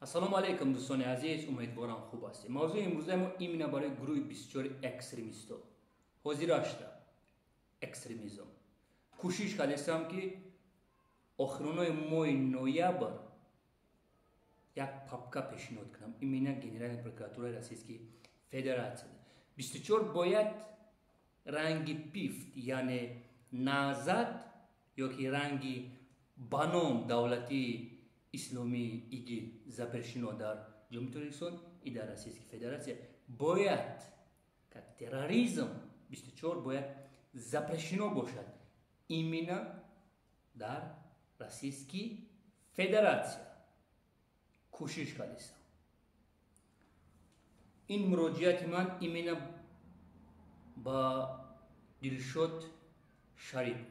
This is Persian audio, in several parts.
السلام علیکم دوستان عزیز، امیدوارم خوب هستید. موضوع امروز ما ایمنا برای گروه بسیار اکستریمیست حاضر هستم اکستریمیزم کوشش کردم که آخرانای ماه نوامبر یک پاپکا پیشنهاد کنم. ایمنا گنرال پروکراتور روسیه فدراسیون 24 باید رنگ پیفت یعنی نازد یا که رنگ بانام دولتی اسلامی ایگی запрещено در جمهوری ترکستان ای در روسیه فدراسیون باید که تروریسم 24 باید запрещено باشد. ایمنا در روسیه فدراسیون کوشش کردم. این مراجعت من ایمنا با دلشاد شریف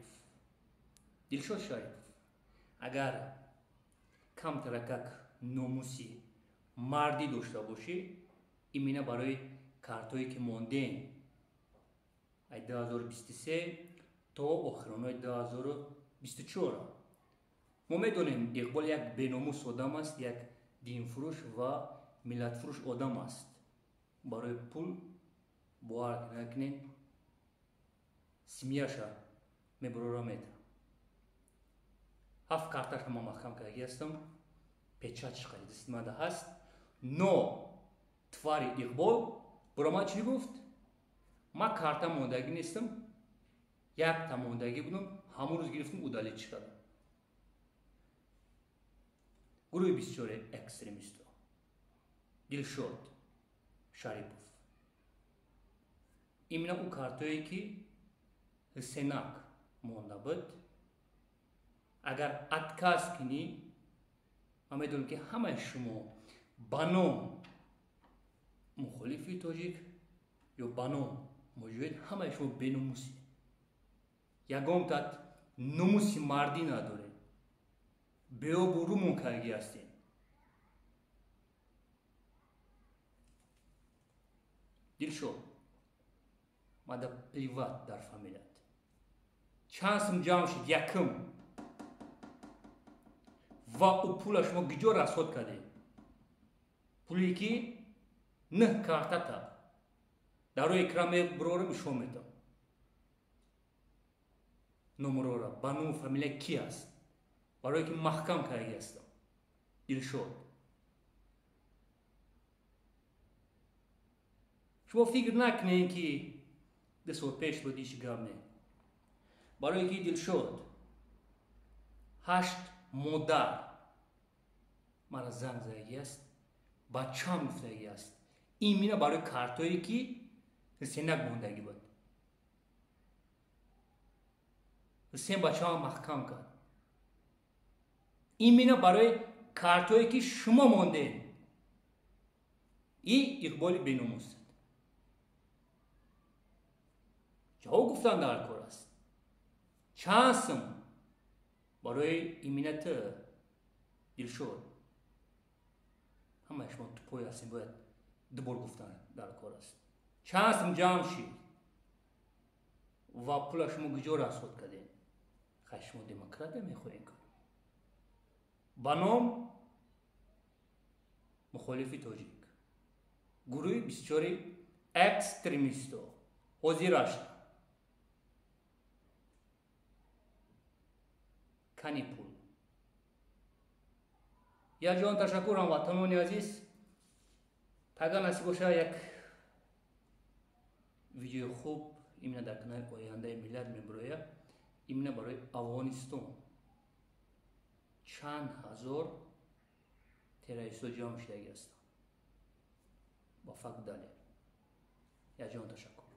اگر کم ترکک ناموسی مردی داشته باشی ایمنا برای کارتایی که ماندین ای 2023 تا آخرانای 2024 ما میدونیم اقبال یک بیناموس آدم است، یک دین فروش و ملت فروش آدم است. برای پول باور نکنین سمیاشا میبرورا میتر 7 کارتاش ما محکم کرده هستم، پچاتش خیلی دستمانده هست. نو твари اقبال برای ما چی گفت؟ ما کارتا موندگی نیستم، یک تا موندگی بودم، همون روز گرفتم удалить کردم. گروه بسیار اکستریمیست دلشاد شریپوف ایمنا او کارتایی که سناک مونده بود اگر اتکاس کنی من میدونم که همه شما بانام مخالفی تاجیک یا بانام موجود همه شما بیناموسی یکم تات ناموسی مردی نداره بیو برو منکرگی هستین. دلشاد ماده پلیوات در فامیلت چانسم جمع شد یکم و او پول شما گجا رسود کرده پولی که نه کارتا تا در روی اکرام برورم شما میدم نمرورا بانو فامیله کی است برای که محکم کرده هستم. دلشاد شما فکر نکنین که دست پیش بودیش گام نه برای که دلشاد 8 مادر مرا زنگ زدگی است بچه‌ام گفتگی است ایمینا برای کارتایی که سنگ موندگی بود سن بچه‌ام محکم کرد. ایمینا برای کارتایی که شما موندین ای اقبال بیناموس جواب گفتن در کار است. چانسم برای ایمنیت دلشاد همه شما تو پای هستین باید دوبار گفتن در کار است. چانسم جمع شید و پول شما گجا رسود کردین خیلی شما دموکرات میخواین کن بانام مخالفی تاجیک گروه بسیار اکستریمیست حاضر هستند کنی پول یا جان تشکرم وطنان عزیز. اگر نصیب باشه یک ویدیو خوب ایمنا در کانال آینده ملت میبروید. ایمنا برای افغانستان چند هزار تروریست جمع شده است با فقط دلیل. یا جان تشکر.